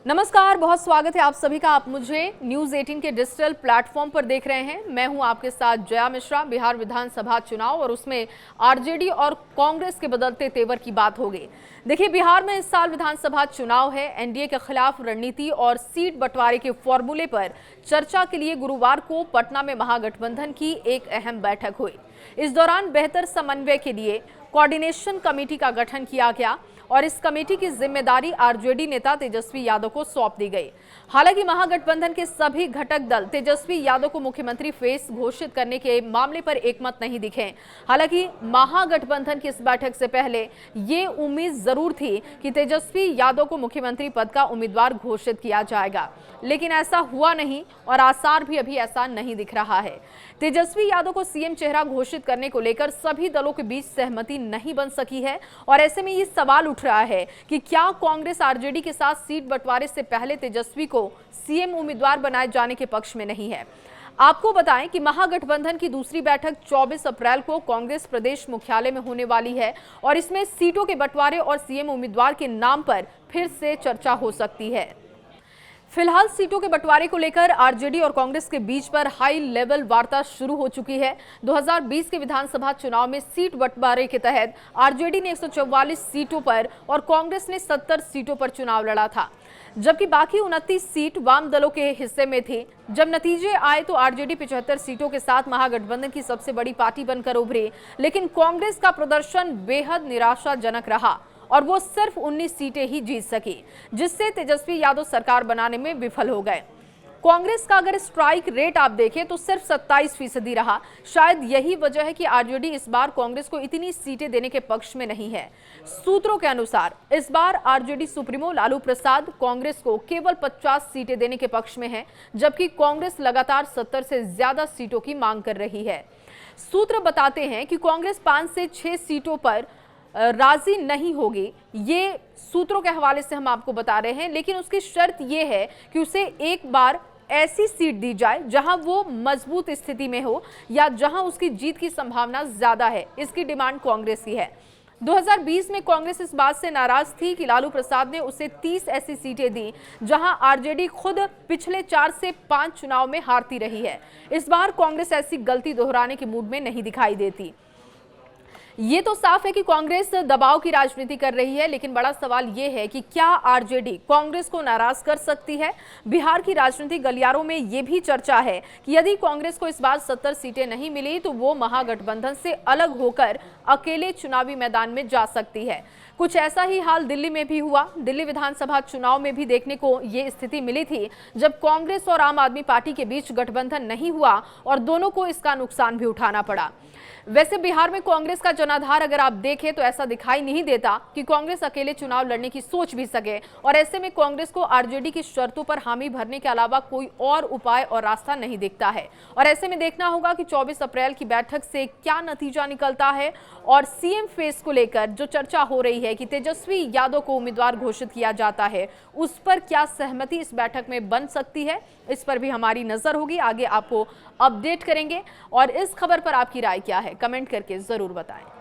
नमस्कार, बहुत स्वागत है आप सभी का। आप मुझे न्यूज 18 के डिजिटल प्लेटफॉर्म पर देख रहे हैं। मैं हूं आपके साथ जया मिश्रा। बिहार विधानसभा चुनाव और उसमें आरजेडी और कांग्रेस के बदलते तेवर की बात हो गई। देखिए, बिहार में इस साल विधानसभा चुनाव है। एनडीए के खिलाफ रणनीति और सीट बंटवारे के फॉर्मूले पर चर्चा के लिए गुरुवार को पटना में महागठबंधन की एक अहम बैठक हुई। इस दौरान बेहतर समन्वय के लिए कोऑर्डिनेशन कमेटी का गठन किया गया और इस कमेटी की जिम्मेदारी आरजेडी नेता तेजस्वी यादव को सौंप दी गई। हालांकि महागठबंधन के सभी घटक दल तेजस्वी यादव को मुख्यमंत्री फेस घोषित करने के मामले पर एकमत नहीं दिखे। हालांकि महागठबंधन की इस बैठक से पहले ये उम्मीद जरूर थी कि तेजस्वी यादव को मुख्यमंत्री पद का उम्मीदवार घोषित किया जाएगा, लेकिन ऐसा हुआ नहीं और आसार भी अभी ऐसा नहीं दिख रहा है। तेजस्वी यादव को सीएम चेहरा घोषित करने को लेकर सभी दलों के बीच सहमति नहीं बन सकी है और ऐसे में ये सवाल उठ रहा है कि क्या कांग्रेस आरजेडी के साथ सीट बंटवारे से पहले तेजस्वी को सीएम उम्मीदवार बनाए जाने के पक्ष में नहीं है। आपको बताएं कि महागठबंधन की दूसरी बैठक 24 अप्रैल को कांग्रेस प्रदेश मुख्यालय में होने वाली है और इसमें सीटों के बंटवारे और सीएम उम्मीदवार के नाम पर फिर से चर्चा हो सकती है। फिलहाल सीटों के बंटवारे को लेकर आरजेडी और कांग्रेस के बीच पर हाई लेवल वार्ता शुरू हो चुकी है। 2020 के विधानसभा चुनाव में सीट बंटवारे के तहत आरजेडी ने 144 सीटों पर और कांग्रेस ने 70 सीटों पर चुनाव लड़ा था, जबकि बाकी 29 सीट वाम दलों के हिस्से में थी। जब नतीजे आए तो आरजेडी 75 सीटों के साथ महागठबंधन की सबसे बड़ी पार्टी बनकर उभरी, लेकिन कांग्रेस का प्रदर्शन बेहद निराशाजनक रहा और वो सिर्फ 19 सीटें ही जीत सकी, जिससे तेजस्वी यादव सरकार बनाने में विफल हो गए। कांग्रेस का अगर स्ट्राइक रेट आप देखें तो सिर्फ 27% रहा। शायद यही वजह है कि आरजेडी इस बार कांग्रेस को इतनी सीटें देने के पक्ष में नहीं है। सूत्रों के अनुसार इस बार आरजेडी सुप्रीमो लालू प्रसाद कांग्रेस को केवल 50 सीटें देने के पक्ष में है, जबकि कांग्रेस लगातार 70 से ज्यादा सीटों की मांग कर रही है। सूत्र बताते हैं कि कांग्रेस 5 से 6 सीटों पर राजी नहीं होगी। ये सूत्रों के हवाले से हम आपको बता रहे हैं, लेकिन उसकी शर्त यह है कि उसे एक बार ऐसी सीट दी जाए जहां वो मजबूत स्थिति में हो या जहां उसकी जीत की संभावना ज्यादा है। इसकी डिमांड कांग्रेस की है। 2020 में कांग्रेस इस बात से नाराज थी कि लालू प्रसाद ने उसे 30 ऐसी सीटें दी जहां आरजेडी खुद पिछले 4 से 5 चुनाव में हारती रही है। इस बार कांग्रेस ऐसी गलती दोहराने के मूड में नहीं दिखाई देती। ये तो साफ है कि कांग्रेस दबाव की राजनीति कर रही है, लेकिन बड़ा सवाल ये है कि क्या आरजेडी कांग्रेस को नाराज कर सकती है। बिहार की राजनीतिक गलियारों में ये भी चर्चा है कि यदि कांग्रेस को इस बार 70 सीटें नहीं मिली तो वो महागठबंधन से अलग होकर अकेले चुनावी मैदान में जा सकती है। कुछ ऐसा ही हाल दिल्ली में भी हुआ। दिल्ली विधानसभा चुनाव में भी देखने को ये स्थिति मिली थी, जब कांग्रेस और आम आदमी पार्टी के बीच गठबंधन नहीं हुआ और दोनों को इसका नुकसान भी उठाना पड़ा। वैसे बिहार में कांग्रेस का जनाधार अगर आप देखें तो ऐसा दिखाई नहीं देता कि कांग्रेस अकेले चुनाव लड़ने की सोच भी सके और ऐसे में कांग्रेस को आरजेडी की शर्तों पर हामी भरने के अलावा कोई और उपाय और रास्ता नहीं दिखता है। और ऐसे में देखना होगा कि 24 अप्रैल की बैठक से क्या नतीजा निकलता है और सीएम फेस को लेकर जो चर्चा हो रही है कि तेजस्वी यादव को उम्मीदवार घोषित किया जाता है, उस पर क्या सहमति इस बैठक में बन सकती है, इस पर भी हमारी नजर होगी। आगे आपको अपडेट करेंगे और इस खबर पर आपकी राय क्या है, कमेंट करके जरूर बताएं।